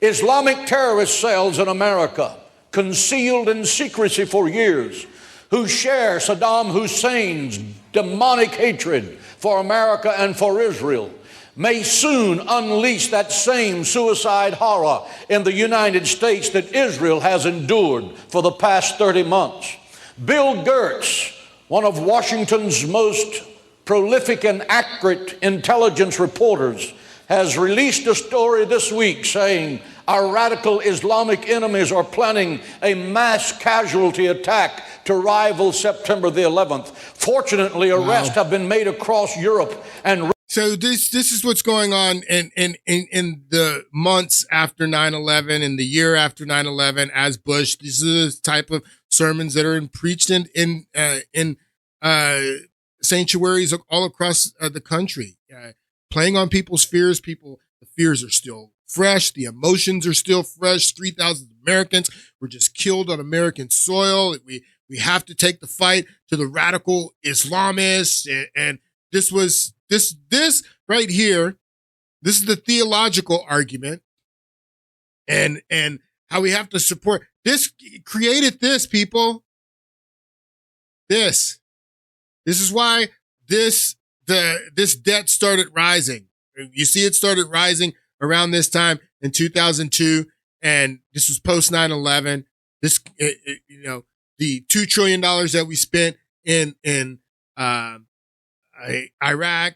Islamic terrorist cells in America, concealed in secrecy for years, who share Saddam Hussein's demonic hatred for America and for Israel, may soon unleash that same suicide horror in the United States that Israel has endured for the past 30 months. Bill Gertz, one of Washington's most prolific and accurate intelligence reporters, has released a story this week saying our radical Islamic enemies are planning a mass casualty attack to rival September the 11th. Fortunately, arrests have been made across Europe and... So this is what's going on in the months after 9/11 and the year after 9/11 as Bush. These are the type of sermons that are preached in sanctuaries all across the country, playing on people's fears. The fears are still fresh. The emotions are still fresh. 3,000 Americans were just killed on American soil. We have to take the fight to the radical Islamists. And this right here, this is the theological argument and how we have to support this. Created this, people. This is why this debt started rising. You see, it started rising around this time in 2002, and this was post 9/11. This, the $2 trillion that we spent in Iraq,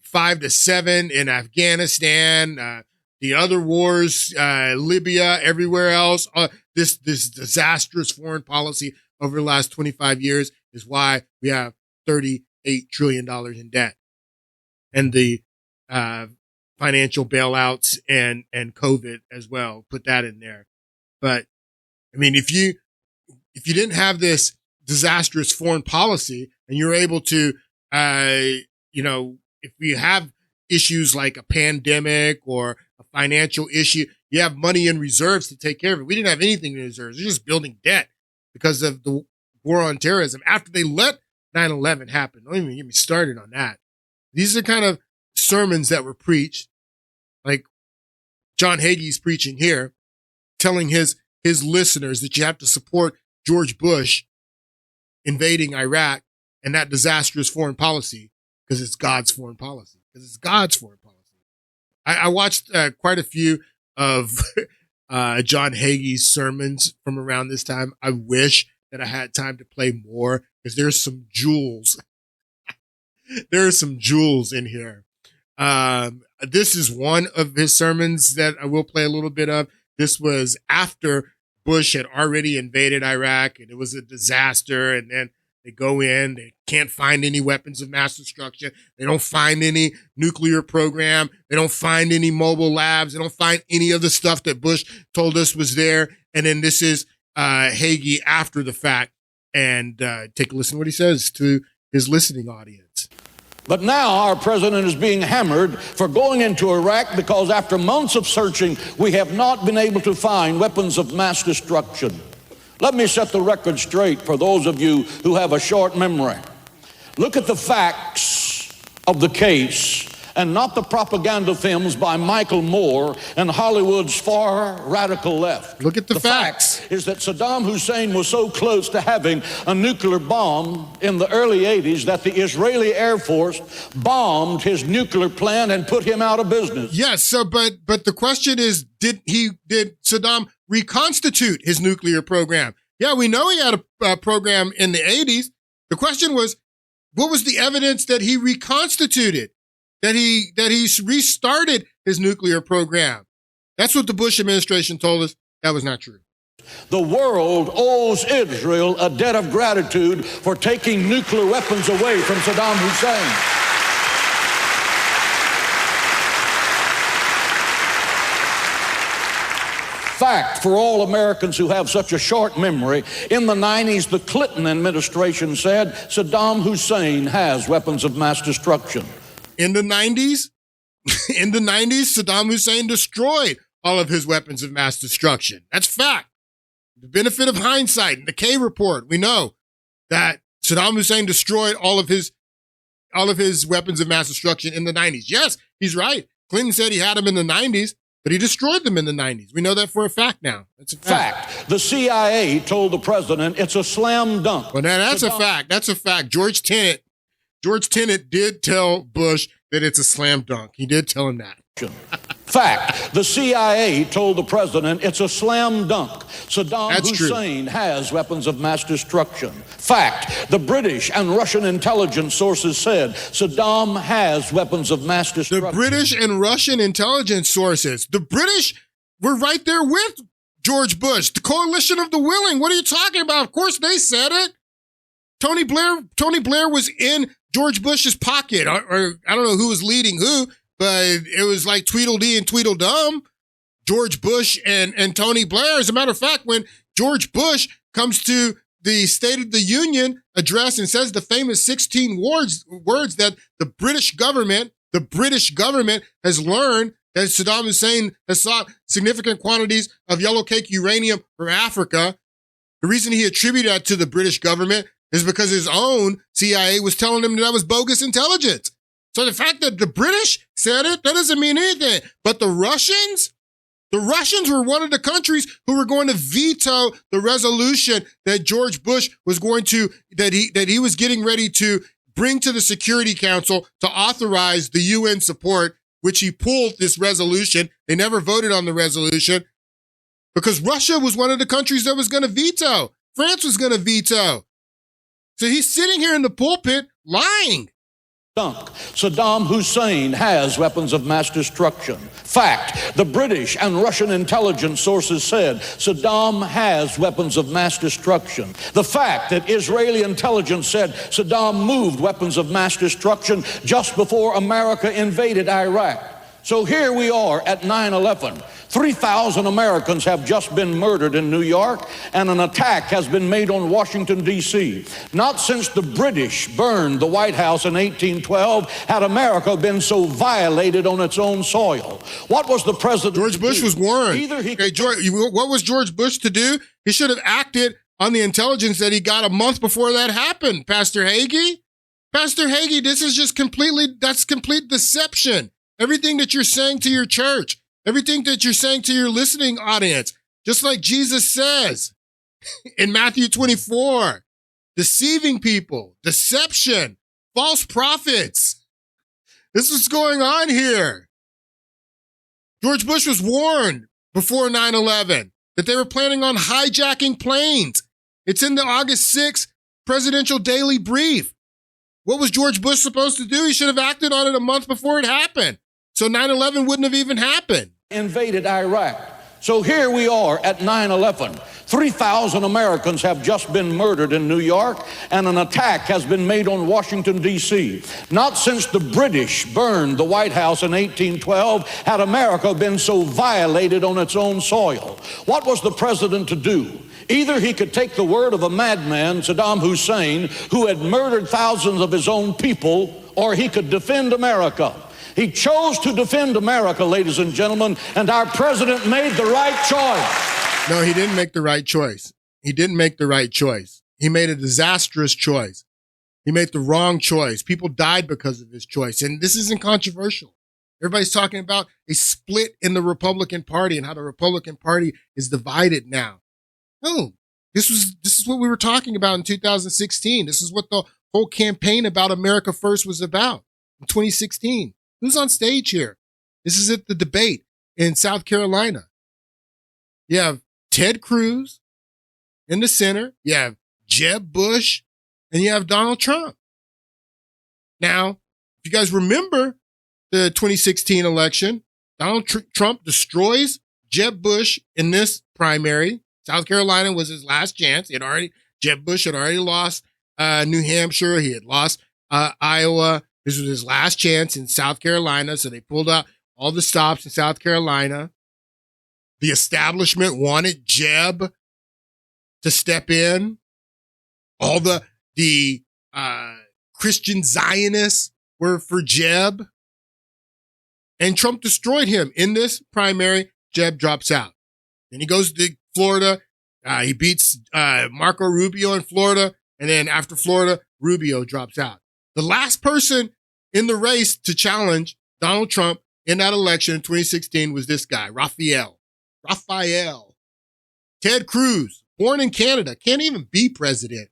5 to 7 in Afghanistan, the other wars, Libya, everywhere else. This disastrous foreign policy over the last 25 years is why we have $38 trillion in debt, and the financial bailouts and COVID as well. Put that in there. But I mean, if you didn't have this disastrous foreign policy and you're able to, if we have issues like a pandemic or a financial issue, you have money in reserves to take care of it. We didn't have anything in reserves. We're just building debt because of the war on terrorism. After they let 9/11 happen, don't even get me started on that. These are kind of sermons that were preached, like John Hagee's preaching here, telling his listeners that you have to support George Bush invading Iraq and that disastrous foreign policy because it's God's foreign policy. I watched quite a few of John Hagee's sermons from around this time. I wish that I had time to play more because there's some jewels. There are some jewels in here. This is one of his sermons that I will play a little bit of. This was after Bush had already invaded Iraq and it was a disaster. And then they go in, they can't find any weapons of mass destruction. They don't find any nuclear program. They don't find any mobile labs. They don't find any of the stuff that Bush told us was there. And then this is Hagee after the fact. And take a listen to what he says to his listening audience. But now our president is being hammered for going into Iraq because after months of searching, we have not been able to find weapons of mass destruction. Let me set the record straight for those of you who have a short memory. Look at the facts of the case and not the propaganda films by Michael Moore and Hollywood's far radical left. Look at the facts. Fact is that Saddam Hussein was so close to having a nuclear bomb in the early 80s that the Israeli Air Force bombed his nuclear plant and put him out of business. Yes, so but the question is, did Saddam reconstitute his nuclear program? Yeah, we know he had a program in the 80s. The question was, what was the evidence that he reconstituted? That he restarted his nuclear program. That's what the Bush administration told us. That was not true. The world owes Israel a debt of gratitude for taking nuclear weapons away from Saddam Hussein. Fact for all Americans who have such a short memory, in the 90s, the Clinton administration said Saddam Hussein has weapons of mass destruction. In the 90s, Saddam Hussein destroyed all of his weapons of mass destruction. That's fact. The benefit of hindsight, in the K report, we know that Saddam Hussein destroyed all of his weapons of mass destruction in the 90s. Yes, he's right. Clinton said he had them in the 90s, but he destroyed them in the 90s. We know that for a fact now. That's a fact. The CIA told the president it's a slam dunk. Well, now that's a fact. That's a fact. George Tenet did tell Bush that it's a slam dunk. He did tell him that. Fact, the CIA told the president it's a slam dunk. Saddam Hussein has weapons of mass destruction. Fact, the British and Russian intelligence sources said Saddam has weapons of mass destruction. The British and Russian intelligence sources. The British were right there with George Bush, the coalition of the willing. What are you talking about? Of course they said it. Tony Blair was in George Bush's pocket, or I don't know who was leading who, but it was like Tweedledee and Tweedledum, George Bush and Tony Blair. As a matter of fact, when George Bush comes to the State of the Union address and says the famous 16 words that the British government has learned that Saddam Hussein has sought significant quantities of yellow cake uranium from Africa, the reason he attributed that to the British government is because his own CIA was telling him that was bogus intelligence. So the fact that the British said it, that doesn't mean anything. But the Russians were one of the countries who were going to veto the resolution that George Bush was going to, that he was getting ready to bring to the Security Council to authorize the UN support, which he pulled this resolution. They never voted on the resolution because Russia was one of the countries that was going to veto. France was going to veto. So he's sitting here in the pulpit lying. Saddam Hussein has weapons of mass destruction. Fact, the British and Russian intelligence sources said Saddam has weapons of mass destruction. The fact that Israeli intelligence said Saddam moved weapons of mass destruction just before America invaded Iraq. So here we are at 9/11. 3,000 Americans have just been murdered in New York, and an attack has been made on Washington, D.C. Not since the British burned the White House in 1812 had America been so violated on its own soil. What was the president? George Bush was warned. What was George Bush to do? He should have acted on the intelligence that he got a month before that happened, Pastor Hagee. Pastor Hagee, this is just that's complete deception. Everything that you're saying to your church, everything that you're saying to your listening audience, just like Jesus says in Matthew 24, deceiving people, deception, false prophets. This is going on here. George Bush was warned before 9/11 that they were planning on hijacking planes. It's in the August 6th presidential daily brief. What was George Bush supposed to do? He should have acted on it a month before it happened. So 9/11 wouldn't have even happened. Invaded Iraq. So here we are at 9/11. 3,000 Americans have just been murdered in New York, and an attack has been made on Washington, D.C. Not since the British burned the White House in 1812 had America been so violated on its own soil. What was the president to do? Either he could take the word of a madman, Saddam Hussein, who had murdered thousands of his own people, or he could defend America. He chose to defend America, ladies and gentlemen, and our president made the right choice. No, he didn't make the right choice. He didn't make the right choice. He made a disastrous choice. He made the wrong choice. People died because of his choice. And this isn't controversial. Everybody's talking about a split in the Republican Party and how the Republican Party is divided now. No, this is what we were talking about in 2016. This is what the whole campaign about America First was about in 2016. Who's on stage here? This is at the debate in South Carolina. You have Ted Cruz in the center. You have Jeb Bush, and you have Donald Trump. Now, if you guys remember the 2016 election, Donald Trump destroys Jeb Bush in this primary. South Carolina was his last chance. Jeb Bush had already lost New Hampshire. He had lost Iowa. This was his last chance in South Carolina, so they pulled out all the stops in South Carolina. The establishment wanted Jeb to step in. All the Christian Zionists were for Jeb. And Trump destroyed him. In this primary, Jeb drops out. Then he goes to Florida. He beats Marco Rubio in Florida. And then after Florida, Rubio drops out. The last person in the race to challenge Donald Trump in that election in 2016 was this guy, Raphael. Ted Cruz, born in Canada, can't even be president.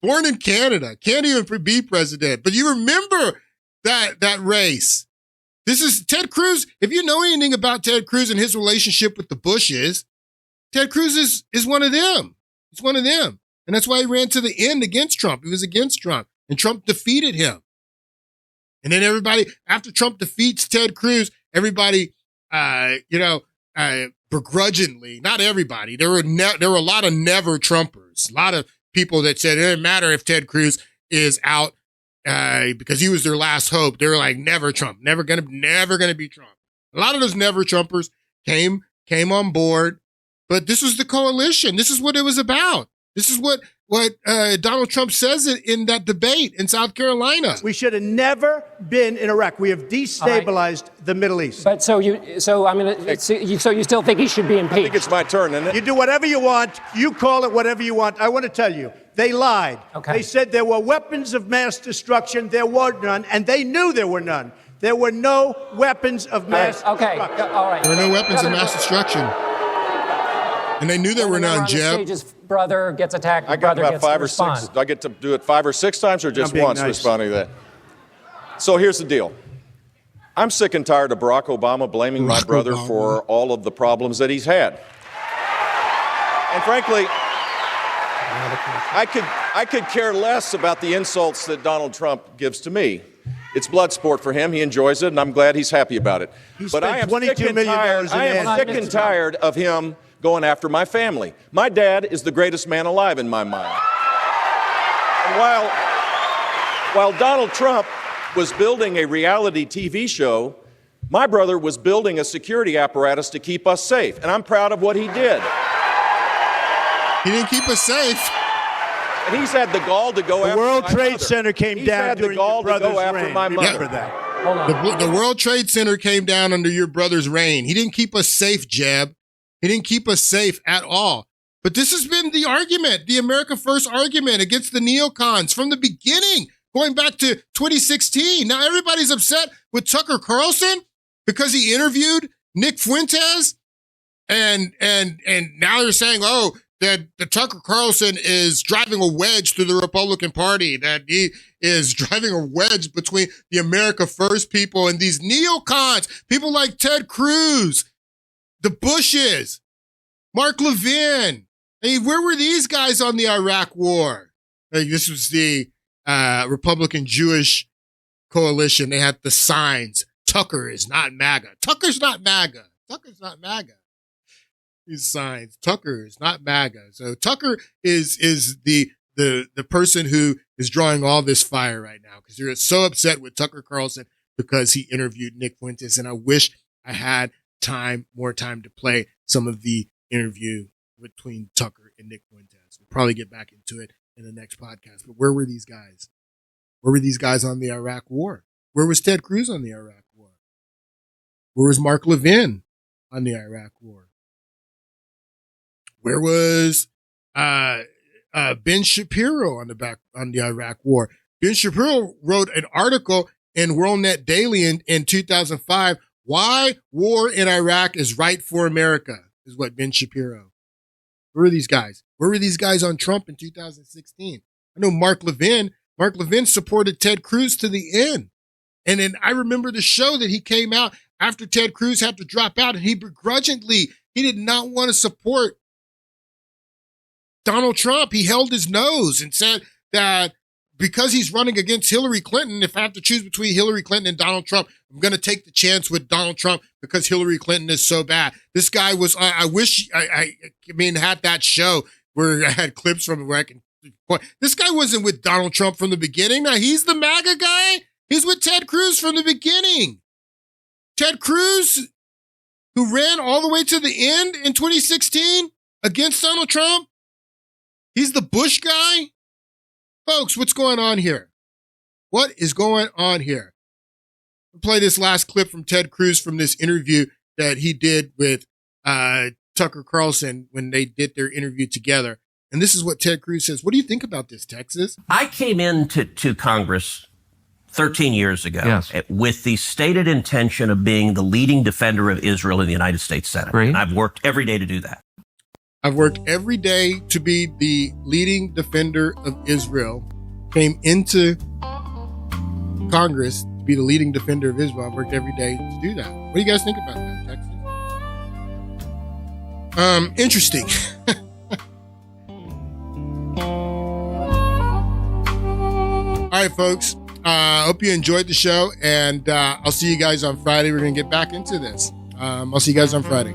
Born in Canada, can't even be president. But you remember that race. This is Ted Cruz. If you know anything about Ted Cruz and his relationship with the Bushes, Ted Cruz is one of them. He's one of them. And that's why he ran to the end against Trump. He was against Trump, and Trump defeated him. And then everybody, after Trump defeats Ted Cruz, everybody, begrudgingly, not everybody, there were a lot of never Trumpers, a lot of people that said it doesn't matter if Ted Cruz is out because he was their last hope. They were like, never Trump, never gonna be Trump. A lot of those never Trumpers came on board, but this was the coalition. This is what it was about. This is what Donald Trump says in that debate in South Carolina. We should have never been in Iraq. We have destabilized the Middle East. But so you still think he should be impeached? I think it's my turn, isn't it? You do whatever you want. You call it whatever you want. I want to tell you, they lied. Okay. They said there were weapons of mass destruction. There were none, and they knew there were none. There were no weapons of mass destruction. All right. There were no weapons of mass destruction. And they knew there were none, Jeb. His brother gets attacked. I got about 5 or 6. Do I get to do it 5 or 6 times or just once responding to that? So here's the deal. I'm sick and tired of Barack Obama blaming my brother for all of the problems that he's had. And frankly, I could care less about the insults that Donald Trump gives to me. It's blood sport for him. He enjoys it, and I'm glad he's happy about it. But I am sick and tired of him going after my family. My dad is the greatest man alive in my mind. And while Donald Trump was building a reality TV show, my brother was building a security apparatus to keep us safe, and I'm proud of what he did. He didn't keep us safe. And he's had the gall to go after my World Trade mother. Center came He's down had the during gall your to go brother's after reign. my mother. Remember that. Hold on. The World Trade Center came down under your brother's reign. He didn't keep us safe, Jeb. He didn't keep us safe at all. But this has been the argument, the America First argument against the neocons from the beginning, going back to 2016. Now everybody's upset with Tucker Carlson because he interviewed Nick Fuentes. And now they're saying, oh, that the Tucker Carlson is driving a wedge through the Republican Party, that he is driving a wedge between the America First people and these neocons, people like Ted Cruz, the Bushes, Mark Levin. I mean, where were these guys on the Iraq War? Like, this was the Republican Jewish coalition. They had the signs. Tucker is not MAGA. Tucker's not MAGA. Tucker's not MAGA. These signs. Tucker is not MAGA. So Tucker is the person who is drawing all this fire right now because they're so upset with Tucker Carlson because he interviewed Nick Fuentes. And I wish I had more time to play some of the interview between Tucker and Nick Fuentes. We'll probably get back into it in the next podcast. But where were these guys? Where were these guys on the Iraq War? Where was Ted Cruz on the Iraq War? Where was Mark Levin on the Iraq War? Where was Ben Shapiro on the Iraq War? Ben Shapiro wrote an article in WorldNet Daily in 2005. Why war in Iraq is right for America is what Ben Shapiro. Where were these guys? Where were these guys on Trump in 2016? I know Mark Levin supported Ted Cruz to the end. And then I remember the show that he came out after Ted Cruz had to drop out, and he did not want to support Donald Trump. He held his nose and said that because he's running against Hillary Clinton, if I have to choose between Hillary Clinton and Donald Trump, I'm going to take the chance with Donald Trump because Hillary Clinton is so bad. This guy was, I wish, had that show where I had clips from it where I can point. This guy wasn't with Donald Trump from the beginning. Now he's the MAGA guy. He's with Ted Cruz from the beginning. Ted Cruz, who ran all the way to the end in 2016 against Donald Trump. He's the Bush guy. Folks, what's going on here? What is going on here? I'll play this last clip from Ted Cruz from this interview that he did with Tucker Carlson when they did their interview together. And this is what Ted Cruz says. What do you think about this, Texas? I came into Congress 13 years ago with the stated intention of being the leading defender of Israel in the United States Senate. Right. And I've worked every day to do that. I've worked every day to be the leading defender of Israel. Came into Congress to to be the leading defender of Israel. I've worked every day to do that. What do you guys think about that, Texas? Interesting. All right, folks. Hope you enjoyed the show, and I'll see you guys on Friday. We're going to get back into this. I'll see you guys on Friday.